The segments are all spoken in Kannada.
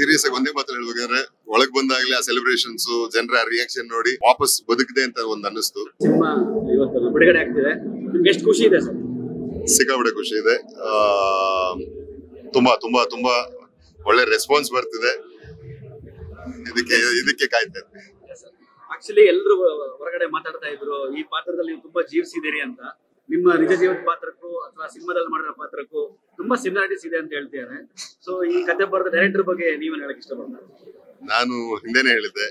ಸೀರಿಯಸ್ ಆಗಿ ಒಂದೇ ಮಾತ್ರ ಹೇಳ್ಬೇಕಂದ್ರೆ ಒಳಗ್ ಬಂದಾಗ್ಲೇ ಆ ಸೆಲೆಬ್ರೇಷನ್ಸ್ ಜನರ ರಿಯಾಕ್ಷನ್ ನೋಡಿ ವಾಪಸ್ ಬದುಕಿದೆ ಅಂತ ಒಂದ್ ಅನ್ನಿಸ್ತು. ಸಿನಿಮಾ ಇವತ್ತು ಬಿಡುಗಡೆ ಆಗ್ತಿದೆ, ನಿಮ್ಗೆ ಎಷ್ಟು ಖುಷಿ ಇದೆ ಸರ್? ಸಿಕ್ಕಾಪಟ್ಟೆ ಖುಷಿ ಇದೆ. ತುಂಬಾ ತುಂಬಾ ತುಂಬಾ ಒಳ್ಳೆ ರೆಸ್ಪಾನ್ಸ್ ಬರ್ತಿದೆ. ಇದಕ್ಕೆ ಕಾಯ್ತಾ ಇದ್ದೆ. ಆಕ್ಚುಲಿ ಎಲ್ಲರೂ ಹೊರಗಡೆ ಮಾತಾಡ್ತಾ ಇದ್ರು ಈ ಪಾತ್ರದಲ್ಲಿ ನೀವು ತುಂಬಾ ಜೀವಿಸಿದಿರಿ ಅಂತ. ನಿಮ್ಮ ನಿಜ ಜೀವನ ಪಾತ್ರಕ್ಕೂ ಅಥವಾ ಸಿನಿಮಾದಲ್ಲಿ ಮಾಡಿರೋ ಪಾತ್ರಕ್ಕೂ ತುಂಬಾ ಸಿಮಿಲಾರಿಟೀಸ್ ಇದೆ ಅಂತ ಹೇಳ್ತಿದ್ದಾರೆ. ಸೊ ಈ ಕಥೆ ಬರೆದ ಡೈರೆಕ್ಟರ್ ಬಗ್ಗೆ ನೀವೇನ್ ಹೇಳಕ್ ಇಷ್ಟಪಡ್ತಾರೆ? ನಾನು ಹಿಂದೆನೆ ಹೇಳಿದ್ದೆ,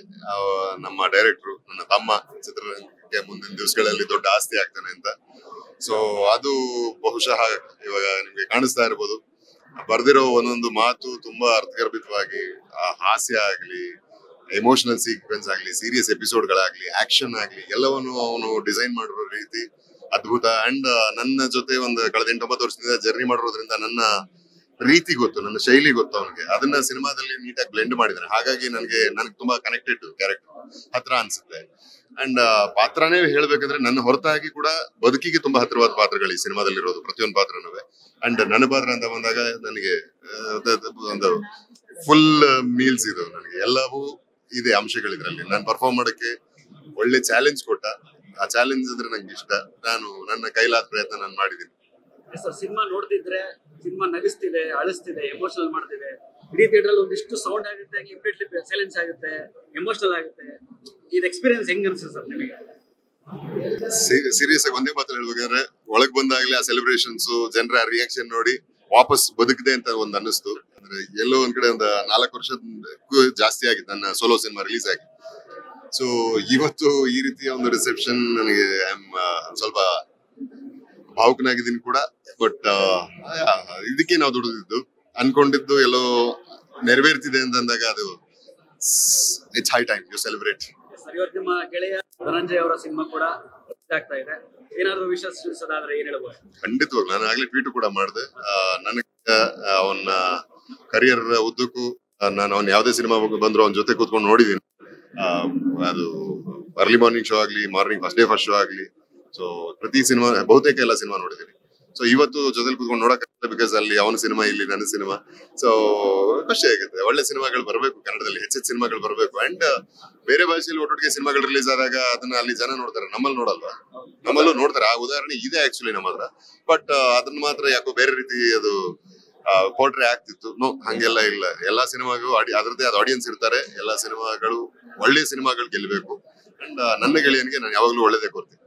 ನಮ್ಮ ಡೈರೆಕ್ಟ್ರು ನನ್ನ ತಮ್ಮ ಚಿತ್ರರಂಗಕ್ಕೆ ಮುಂದಿನ ದಿವಸಗಳಲ್ಲಿ ದೊಡ್ಡ ಆಸ್ತಿ ಆಗ್ತಾನೆ ಅಂತ. ಸೊ ಅದು ಬಹುಶಃ ಇವಾಗ ನಿಮ್ಗೆ ಕಾಣಿಸ್ತಾ ಇರ್ಬೋದು. ಬರ್ದಿರೋ ಒಂದೊಂದು ಮಾತು ತುಂಬಾ ಅರ್ಥಗರ್ಭಿತವಾಗಿ, ಹಾಸ್ಯ ಆಗ್ಲಿ, ಎಮೋಷನಲ್ ಸೀಕ್ವೆನ್ಸ್ ಆಗ್ಲಿ, ಸೀರಿಯಸ್ ಎಪಿಸೋಡ್ಗಳಾಗ್ಲಿ, ಆಕ್ಷನ್ ಆಗ್ಲಿ, ಎಲ್ಲವನ್ನು ಅವನು ಡಿಸೈನ್ ಮಾಡಿರೋ ರೀತಿ ಅದ್ಭುತ. ಅಂಡ್ ನನ್ನ ಜೊತೆ ಒಂದು ಕಳೆದ 8-9 ವರ್ಷದಿಂದ ಜರ್ನಿ ಮಾಡಿರೋದ್ರಿಂದ ನನ್ನ ರೀತಿ ಗೊತ್ತು, ನನ್ನ ಶೈಲಿ ಗೊತ್ತು ಅವನಿಗೆ. ಅದನ್ನ ಸಿನಿಮಾದಲ್ಲಿ ನೀಟಾಗಿ ಬ್ಲೆಂಡ್ ಮಾಡಿದ್ದಾನೆ. ಹಾಗಾಗಿ ನನಗೆ ತುಂಬಾ ಕನೆಕ್ಟೆಡ್ ಕ್ಯಾರೆಕ್ಟರ್ ಹತ್ರ ಅನ್ಸುತ್ತೆ. ಅಂಡ್ ಪಾತ್ರನೇ ಹೇಳ್ಬೇಕಂದ್ರೆ ನನ್ನ ಹೊರತಾಗಿ ಕೂಡ ಬದುಕಿಗೆ ತುಂಬಾ ಹತ್ತಿರವಾದ ಪಾತ್ರಗಳು ಈ ಸಿನಿಮಾದಲ್ಲಿ ಇರೋದು, ಪ್ರತಿಯೊಂದು ಪಾತ್ರನೂ. ಅಂಡ್ ನನ್ನ ಪಾತ್ರ ಅಂತ ಬಂದಾಗ ನನಗೆ ಒಂದು ಫುಲ್ ಮೀಲ್ಸ್ ಇದು. ನನಗೆ ಎಲ್ಲವೂ ಇದೆ ಅಂಶಗಳಿದ್ರಲ್ಲಿ. ನಾನು ಪರ್ಫಾರ್ಮ್ ಮಾಡಕ್ಕೆ ಒಳ್ಳೆ ಚಾಲೆಂಜ್ ಕೊಟ್ಟ. ಆ ಚಾಲೆಂಜ್ ಅಂದ್ರೆ ನಂಗೆ ಇಷ್ಟ. ನಾನು ನನ್ನ ಕೈಲಾದ ಪ್ರಯತ್ನ ನಾನು ಮಾಡಿದ್ದೀನಿ. ಸಿನಿಮಾ ನೋಡ್ತಿದ್ರೆ ಸಿನಿಮಾ ನಗಿಸ್ತಿದೆ, ಅಳಿಸ್ತಿದೆ, ಎಮೋಷನಲ್ ಮಾಡ್ತಿದೆ. ಇಡೀ ಥಿಯೇಟರ್ ಒಂದಿಷ್ಟು ಸೌಂಡ್ ಆಗುತ್ತೆ, ಇಮಿಡಿಯೇಟ್ಲಿ ಸೈಲೆನ್ಸ್ ಆಗುತ್ತೆ, ಎಮೋಷನಲ್ ಆಗುತ್ತೆ. ಇದು ಎಕ್ಸ್ಪೀರಿಯನ್ಸ್ ಹೆಂಗ್ ಅನ್ಸುತ್ತೆ ಸರ್ ನಿಮಗೆ? ಸೀರಿಯಸ್ ಆಗಿ ಒಂದೇ ಮಾತ್ರ ಹೇಳ್ಬೇಕಂದ್ರೆ ಒಳಗ್ ಬಂದಾಗ್ಲೇ ಆ ಸೆಲೆಬ್ರೇಷನ್ಸ್ ಜನರ ರಿಯಾಕ್ಷನ್ ನೋಡಿ ವಾಪಸ್ ಬದುಕಿದೆ ಅಂತ ಒಂದ್ ಅನ್ನಿಸ್ತು. ಅಂದ್ರೆ ಎಲ್ಲೋ ಒಂದ್ ಕಡೆ ಒಂದು 4 ವರ್ಷಕ್ಕೂ ಜಾಸ್ತಿ ಆಗಿತ್ತು ನನ್ನ ಸೋಲೋ ಸಿನಿಮಾ ರಿಲೀಸ್ ಆಗಿ. ಸೊ ಇವತ್ತು ಈ ರೀತಿಯ ಒಂದು ರಿಸೆಪ್ಷನ್ ನನಗೆ ಸ್ವಲ್ಪ ಭಾವುಕನಾಗಿದ್ದೀನಿ ಕೂಡ. ಬಟ್ ಇದಕ್ಕೆ ನಾವು ದುಡಿದಿದ್ದು, ಅನ್ಕೊಂಡಿದ್ದು ಎಲ್ಲೋ ನೆರವೇರ್ತಿದೆ ಅಂತಂದಾಗ ಅದು it's high time you celebrate. ಇವತ್ತು ನಿಮ್ಮ ಗೆಳೆಯ ಧನಂಜಯ್ ಅವರ ಸಿನಿಮಾ ಕೂಡ ಆಗ್ತಾ ಇದೆ. ಏನಾದ್ರು ವಿಷಯ ತಿಳಿಸೋದಾದ್ರೆ ಏನ್ ಹೇಳ್ಬೋದು? ಖಂಡಿತವಾಗಿ ನಾನು ಆಗ್ಲೇ ಟ್ವೀಟ್ ಕೂಡ ಮಾಡಿದೆ. ನನಗೆ ಅವನ ಕರಿಯರ್ ಉದ್ದಕ್ಕೂ ನಾನು ಅವ್ನ ಯಾವ್ದೇ ಸಿನಿಮಾ ಬಂದ್ರು ಅವನ ಜೊತೆ ಕೂತ್ಕೊಂಡು ನೋಡಿದೀನಿ. ಅದು ಅರ್ಲಿ ಮಾರ್ನಿಂಗ್ ಶೋ ಆಗ್ಲಿ, morning first day first show ಆಗ್ಲಿ. ಸೊ ಪ್ರತಿ ಸಿನಿಮಾ, ಬಹುತೇಕ ಎಲ್ಲ ಸಿನಿಮಾ ನೋಡಿದೀನಿ. ಸೊ ಇವತ್ತು ಜೊತೆಲಿ ಕೂತ್ಕೊಂಡು ನೋಡಕ್ಕಾಗಲ್ಲ, ಬಿಕಾಸ್ ಅಲ್ಲಿ ಅವನ ಸಿನಿಮಾ, ಇಲ್ಲಿ ನನ್ನ ಸಿನಿಮಾ. ಸೊ ಖುಷಿ ಆಗುತ್ತೆ. ಒಳ್ಳೆ ಸಿನಿಮಾಗಳು ಬರಬೇಕು ಕನ್ನಡದಲ್ಲಿ, ಹೆಚ್ಚೆಚ್ಚು ಸಿನಿಮಾಗಳು ಬರಬೇಕು. ಅಂಡ್ ಬೇರೆ ಭಾಷೆಯಲ್ಲಿ ಒಟ್ಟೊಟ್ಟಿಗೆ ಸಿನಿಮಾಗಳು ರಿಲೀಸ್ ಆದಾಗ ಅದನ್ನ ಅಲ್ಲಿ ಜನ ನೋಡ್ತಾರೆ, ನಮ್ಮಲ್ಲಿ ನೋಡಲ್ವಾ? ನಮ್ಮಲ್ಲೂ ನೋಡ್ತಾರೆ. ಆ ಉದಾಹರಣೆ ಇದೆ ಆಕ್ಚುಲಿ ನಮ್ಮ ಹತ್ರ. ಬಟ್ ಅದನ್ನ ಮಾತ್ರ ಯಾಕೋ ಬೇರೆ ರೀತಿ ಅದು ಪೋರ್ಟ್ರೇ ಆಗ್ತಿತ್ತು. ನೋ, ಹಂಗೆಲ್ಲ ಇಲ್ಲ. ಎಲ್ಲಾ ಸಿನಿಮಾಗೂ ಅದರದ್ದೇ ಆದ ಆಡಿಯನ್ಸ್ ಇರ್ತಾರೆ. ಎಲ್ಲಾ ಸಿನಿಮಾಗಳು ಒಳ್ಳೆ ಸಿನಿಮಾಗಳು ಗೆಲ್ಲಬೇಕು. ಅಂಡ್ ನನ್ನ ಗೆಳೆಯನಿಗೆ ನಾನು ಯಾವಾಗ್ಲೂ ಒಳ್ಳೇದೇ ಕೋರ್ತೀನಿ.